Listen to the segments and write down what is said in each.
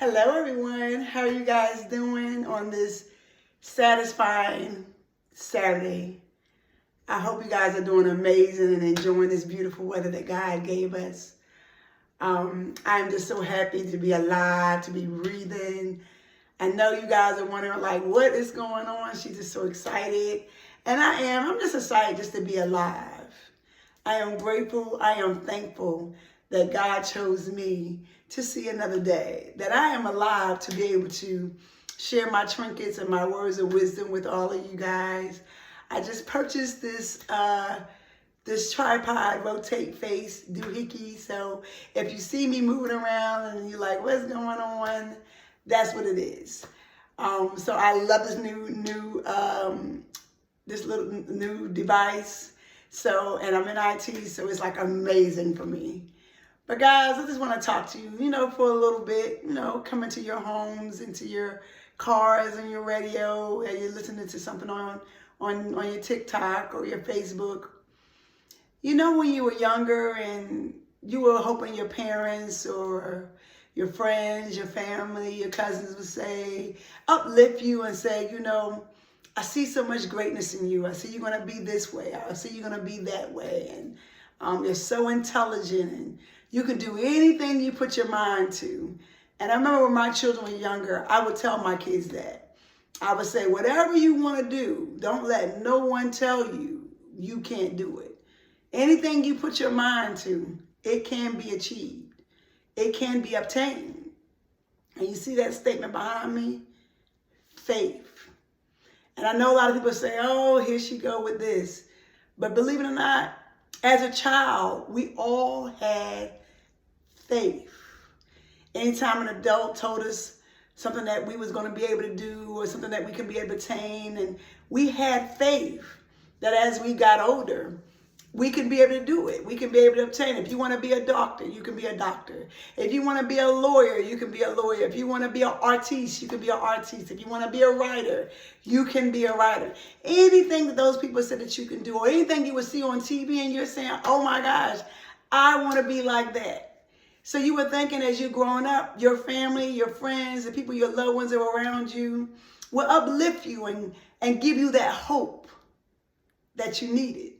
Hello everyone, how are you guys doing on this satisfying Saturday? I hope you guys are doing amazing and enjoying this beautiful weather that God gave us. I'm just so happy to be alive, to be breathing. I know you guys are wondering like, what is going on? She's just so excited. And I'm just excited just to be alive. I am grateful, I am thankful that God chose me to see another day, that I am alive to be able to share my trinkets and my words of wisdom with all of you guys. I just purchased this tripod rotate face doohickey. So if you see me moving around and you're like, what's going on? That's what it is. So I love this this little new device. So, and I'm in IT, so it's like amazing for me. But guys, I just want to talk to you, for a little bit, come into your homes, into your cars and your radio, and you're listening to something on your TikTok or your Facebook. When you were younger and you were hoping your parents or your friends, your family, your cousins would say, uplift you and say, I see so much greatness in you. I see you're going to be this way. I see you're going to be that way. And you're so intelligent and you can do anything you put your mind to. And I remember when my children were younger, I would tell my kids that. I would say, whatever you want to do, don't let no one tell you you can't do it. Anything you put your mind to, it can be achieved. It can be obtained. And you see that statement behind me? Faith. And I know a lot of people say, oh, here she go with this. But believe it or not, as a child, we all had faith. Anytime an adult told us something that we was going to be able to do or something that we could be able to attain, and we had faith that as we got older, we could be able to do it. We can be able to obtain it. If you want to be a doctor, you can be a doctor. If you want to be a lawyer, you can be a lawyer. If you want to be an artiste, you can be an artiste. If you want to be a writer, you can be a writer. Anything that those people said that you can do, or anything you would see on TV and you're saying, oh my gosh, I want to be like that. So you were thinking as you're growing up, your family, your friends, the people, your loved ones that are around you will uplift you and give you that hope that you needed.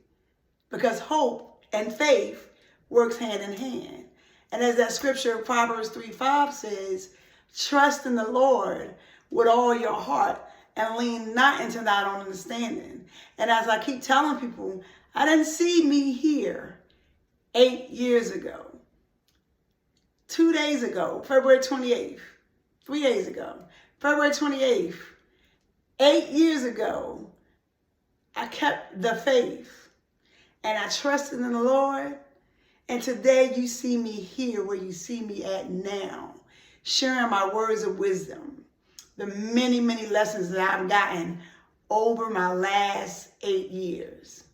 Because hope and faith works hand in hand. And as that scripture, Proverbs 3:5 says, trust in the Lord with all your heart and lean not into thine own understanding. And as I keep telling people, I didn't see me here 8 years ago. 2 days ago, February 28th, 3 days ago, February 28th, 8 years ago, I kept the faith. And I trusted in the Lord. And today you see me here where you see me at now, sharing my words of wisdom, the many, many lessons that I've gotten over my last 8 years.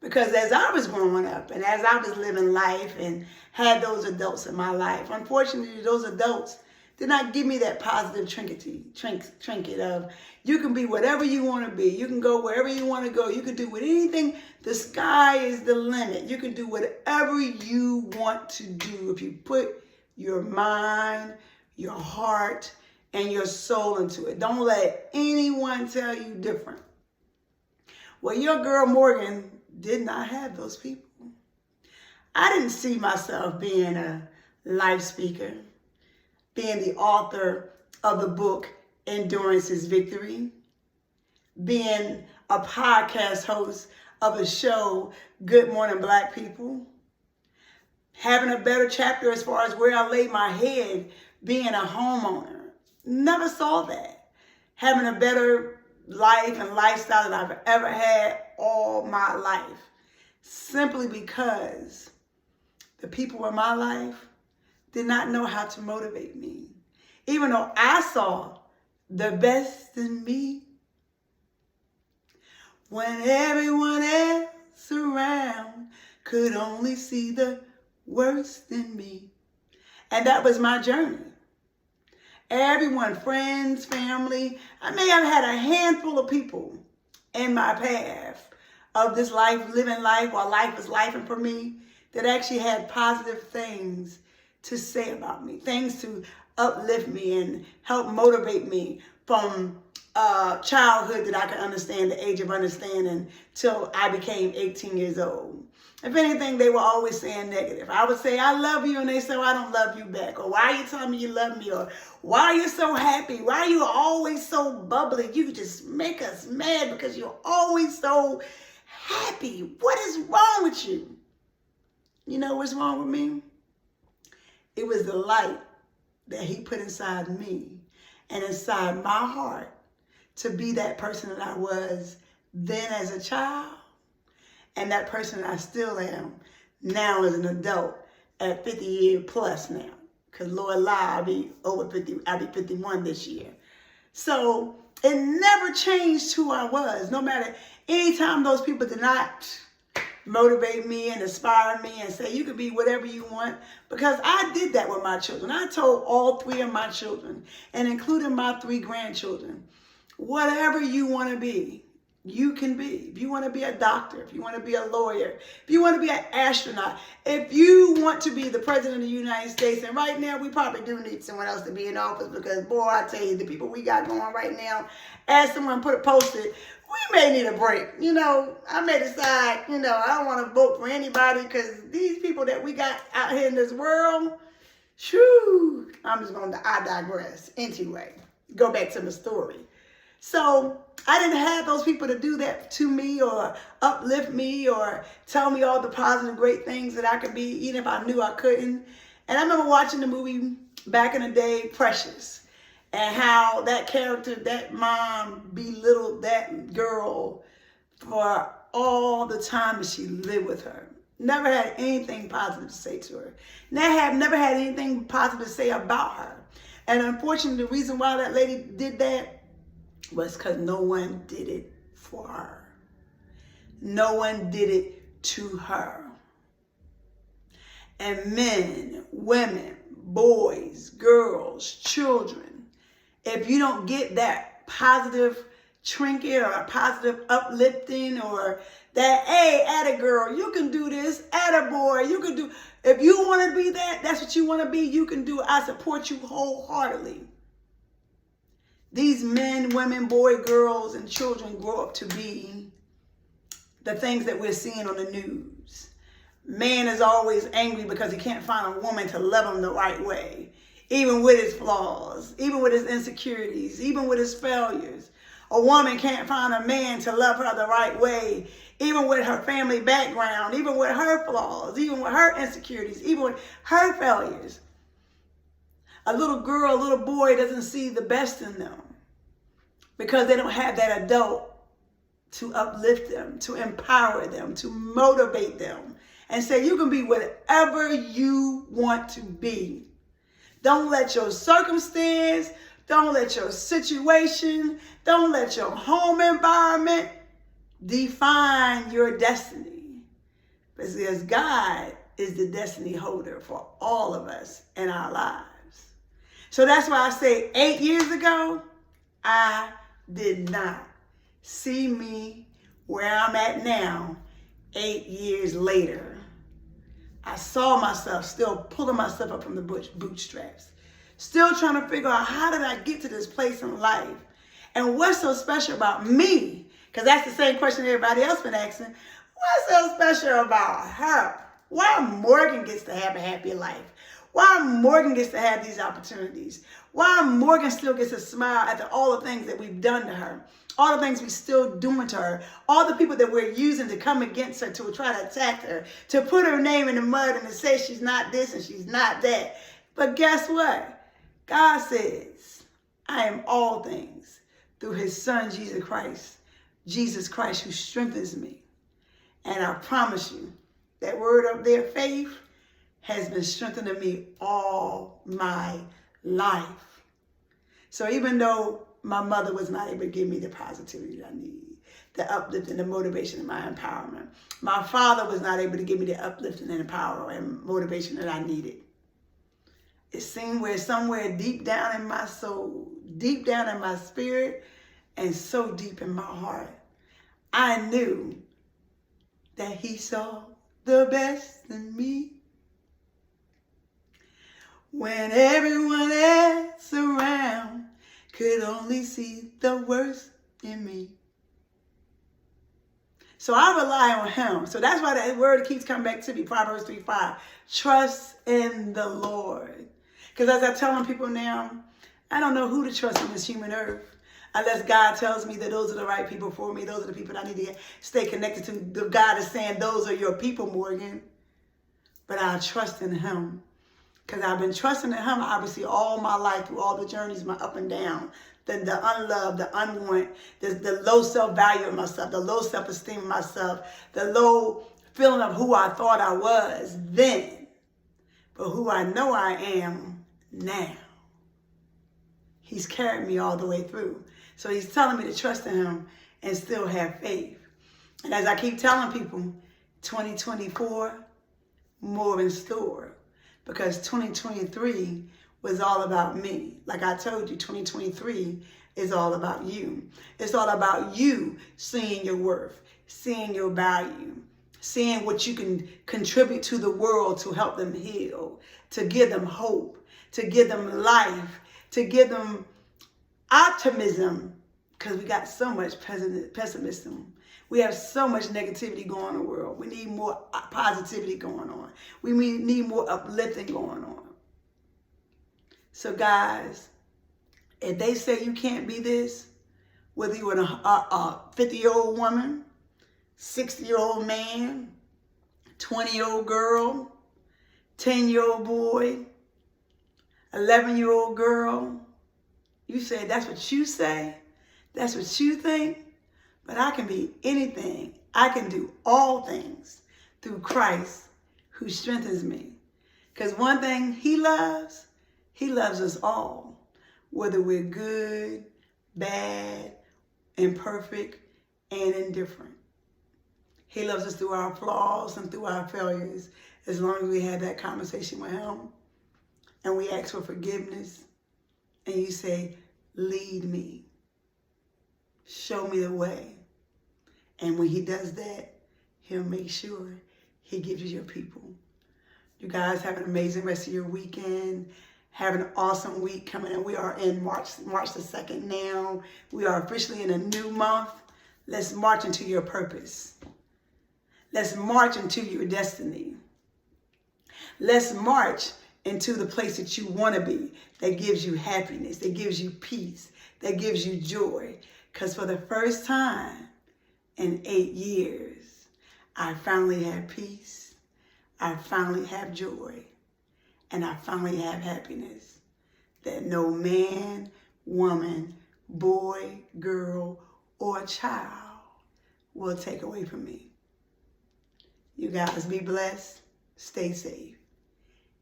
Because as I was growing up and as I was living life and had those adults in my life, unfortunately, those adults did not give me that positive trinket of you can be whatever you want to be. You can go wherever you want to go. You can do with anything. The sky is the limit. You can do whatever you want to do if you put your mind, your heart, and your soul into it. Don't let anyone tell you different. Well, your girl Morgan did not have those people. I didn't see myself being a life speaker, being the author of the book, Endurance is Victory, being a podcast host of a show, Good Morning Black People, having a better chapter as far as where I lay my head, being a homeowner. Never saw that. Having a better life and lifestyle that I've ever had all my life. Simply because the people in my life did not know how to motivate me. Even though I saw the best in me. When everyone else around could only see the worst in me. And that was my journey. Everyone, friends, family, I may have had a handful of people in my path of this life, living life while life was lifing for me, that actually had positive things to say about me, things to uplift me and help motivate me from childhood that I could understand, the age of understanding, till I became 18 years old. If anything, they were always saying negative. I would say, I love you, and they say, well, I don't love you back. Or why are you telling me you love me? Or why are you so happy? Why are you always so bubbly? You just make us mad because you're always so happy. What is wrong with you? You know what's wrong with me? It was the light that he put inside me and inside my heart to be that person that I was then as a child, and that person I still am now as an adult at 50 years plus now. Because Lord lie, I'll be over 50, I'll be 51 this year. So it never changed who I was. No matter, anytime those people did not motivate me and inspire me and say, you can be whatever you want. Because I did that with my children. I told all 3 of my children, and including my 3 grandchildren, whatever you want to be, you can be. If you want to be a doctor, if you want to be a lawyer, if you want to be an astronaut, if you want to be the president of the United States, and right now we probably do need someone else to be in office, because boy, I tell you, the people we got going right now, as someone posted, we may need a break. You know, I may decide, I don't want to vote for anybody, because these people that we got out here in this world, shoo, I digress. Anyway, go back to my story. So I didn't have those people to do that to me or uplift me or tell me all the positive, great things that I could be, even if I knew I couldn't. And I remember watching the movie back in the day, Precious, and how that character, that mom, belittled that girl for all the time that she lived with her. Never had anything positive to say to her. Never had anything positive to say about her. And unfortunately, the reason why that lady did that was because no one did it for her. No one did it to her. And men, women, boys, girls, children, if you don't get that positive trinket or a positive uplifting or that, hey, atta girl, you can do this, atta boy, you can do, if you want to be that, that's what you want to be, you can do it. I support you wholeheartedly. These men, women, boy, girls, and children grow up to be the things that we're seeing on the news. Man is always angry because he can't find a woman to love him the right way, even with his flaws, even with his insecurities, even with his failures. A woman can't find a man to love her the right way, even with her family background, even with her flaws, even with her insecurities, even with her failures. A little girl, a little boy doesn't see the best in them because they don't have that adult to uplift them, to empower them, to motivate them, and say, you can be whatever you want to be. Don't let your circumstance, don't let your situation, don't let your home environment define your destiny. Because God is the destiny holder for all of us in our lives. So that's why I say 8 years ago, I did not see me where I'm at now 8 years later. I saw myself still pulling myself up from the bootstraps, still trying to figure out how did I get to this place in life? And what's so special about me? Because that's the same question everybody else been asking. What's so special about her? Why Morgan gets to have a happy life? Why Morgan gets to have these opportunities? Why Morgan still gets to smile after all the things that we've done to her? All the things we're still doing to her. All the people that we're using to come against her, to try to attack her, to put her name in the mud and to say she's not this and she's not that. But guess what? God says, I am all things through his son, Jesus Christ, who strengthens me. And I promise you, that word up there, faith, has been strengthening me all my life. So even though my mother was not able to give me the positivity that I need, the uplifting, the motivation, and my empowerment, my father was not able to give me the uplifting and empowerment and motivation that I needed. It seemed where somewhere deep down in my soul, deep down in my spirit, and so deep in my heart, I knew that he saw the best in me. when everyone else around could only see the worst in me. So I rely on him. So that's why that word keeps coming back to me, Proverbs 3:5. Trust in the Lord. Because as I'm telling people now, I don't know who to trust on this human earth. Unless God tells me that those are the right people for me. Those are the people I need to stay connected to. God is saying, those are your people, Morgan. But I trust in him. Because I've been trusting in him, obviously, all my life, through all the journeys, my up and down, the unloved, the unwanted, the low self-value of myself, the low self-esteem of myself, the low feeling of who I thought I was then, but who I know I am now. He's carried me all the way through. So he's telling me to trust in him and still have faith. And as I keep telling people, 2024, more in store. Because 2023 was all about me. Like I told you, 2023 is all about you. It's all about you seeing your worth, seeing your value, seeing what you can contribute to the world to help them heal, to give them hope, to give them life, to give them optimism, because we got so much pessimism. We have so much negativity going on in the world. We need more positivity going on. We need more uplifting going on. So guys, if they say you can't be this, whether you're a 50-year-old woman, 60-year-old man, 20-year-old girl, 10-year-old boy, 11-year-old girl, you say that's what you say, that's what you think, but I can be anything. I can do all things through Christ who strengthens me. Because one thing he loves us all, whether we're good, bad, imperfect, and indifferent. He loves us through our flaws and through our failures, as long as we have that conversation with him and we ask for forgiveness and you say, lead me, show me the way. And when he does that, he'll make sure he gives you your people. You guys have an amazing rest of your weekend. Have an awesome week coming in. We are in March the 2nd now. We are officially in a new month. Let's march into your purpose. Let's march into your destiny. Let's march into the place that you want to be, that gives you happiness, that gives you peace, that gives you joy. Because for the first time in 8 years, I finally have peace, I finally have joy, and I finally have happiness that no man, woman, boy, girl, or child will take away from me. You guys be blessed. Stay safe.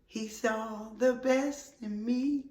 He saw the best in me.